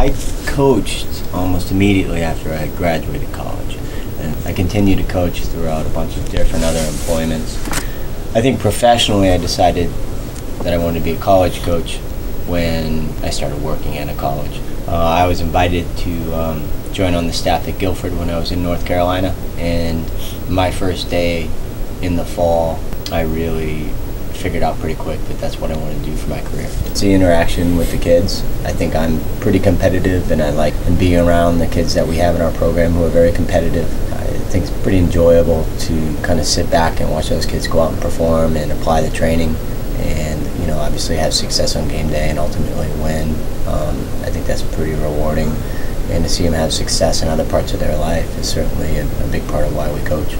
I coached almost immediately after I graduated college, and I continued to coach throughout a bunch of different other employments. I think professionally I decided that I wanted to be a college coach when I started working at a college. I was invited to join on the staff at Guilford when I was in North Carolina, and my first day in the fall I really figured out pretty quick that that's what I want to do for my career. It's the interaction with the kids. I think I'm pretty competitive, and I like being around the kids that we have in our program who are very competitive. I think it's pretty enjoyable to kind of sit back and watch those kids go out and perform and apply the training, and obviously have success on game day and ultimately win. I think that's pretty rewarding, and to see them have success in other parts of their life is certainly a big part of why we coach.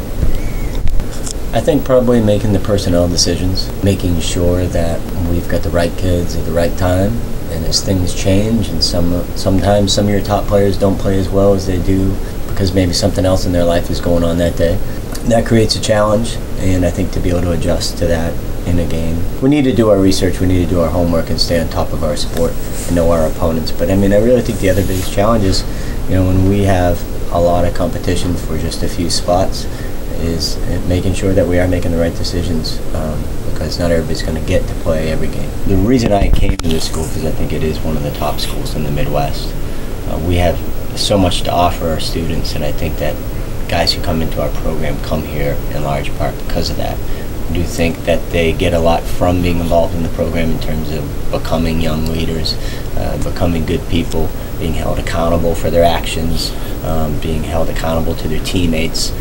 I think probably making the personnel decisions, making sure that we've got the right kids at the right time, and as things change, and sometimes some of your top players don't play as well as they do because maybe something else in their life is going on that day. That creates a challenge, and I think to be able to adjust to that in a game. We need to do our research, we need to do our homework and stay on top of our sport and know our opponents. But I really think the other biggest challenge is, when we have a lot of competition for just a few spots, is making sure that we are making the right decisions, because not everybody's going to get to play every game. The reason I came to this school is because I think it is one of the top schools in the Midwest. We have so much to offer our students, and I think that guys who come into our program come here in large part because of that. I do think that they get a lot from being involved in the program in terms of becoming young leaders, becoming good people, being held accountable for their actions, being held accountable to their teammates,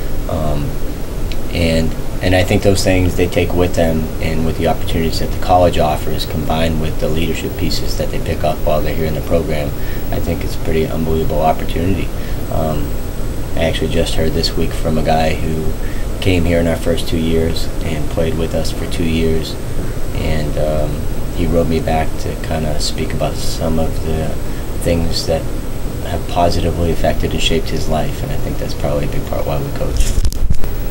and I think those things they take with them, and with the opportunities that the college offers combined with the leadership pieces that they pick up while they're here in the program, I think it's a pretty unbelievable opportunity. I actually just heard this week from a guy who came here in our first 2 years and played with us for 2 years, and he wrote me back to kind of speak about some of the things that have positively affected and shaped his life, and I think that's probably a big part why we coach.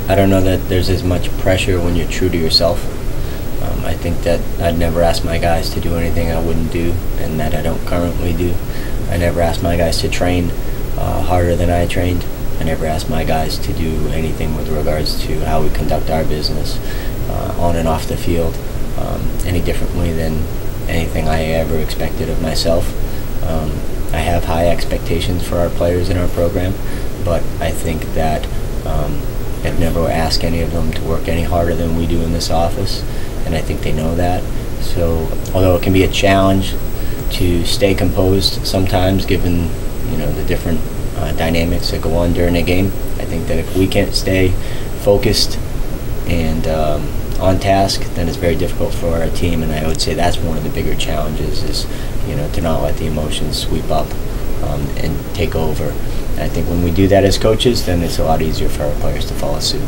I don't know that there's as much pressure when you're true to yourself. I think that I'd never ask my guys to do anything I wouldn't do, and that I don't currently do. I never ask my guys to train harder than I trained. I never ask my guys to do anything with regards to how we conduct our business on and off the field any differently than anything I ever expected of myself. I have high expectations for our players in our program, but I think that I've never asked any of them to work any harder than we do in this office, and I think they know that. So although it can be a challenge to stay composed sometimes given the different dynamics that go on during a game, I think that if we can't stay focused and on task, then it's very difficult for our team, and I would say that's one of the bigger challenges is to not let the emotions sweep up and take over. And I think when we do that as coaches, then it's a lot easier for our players to follow suit.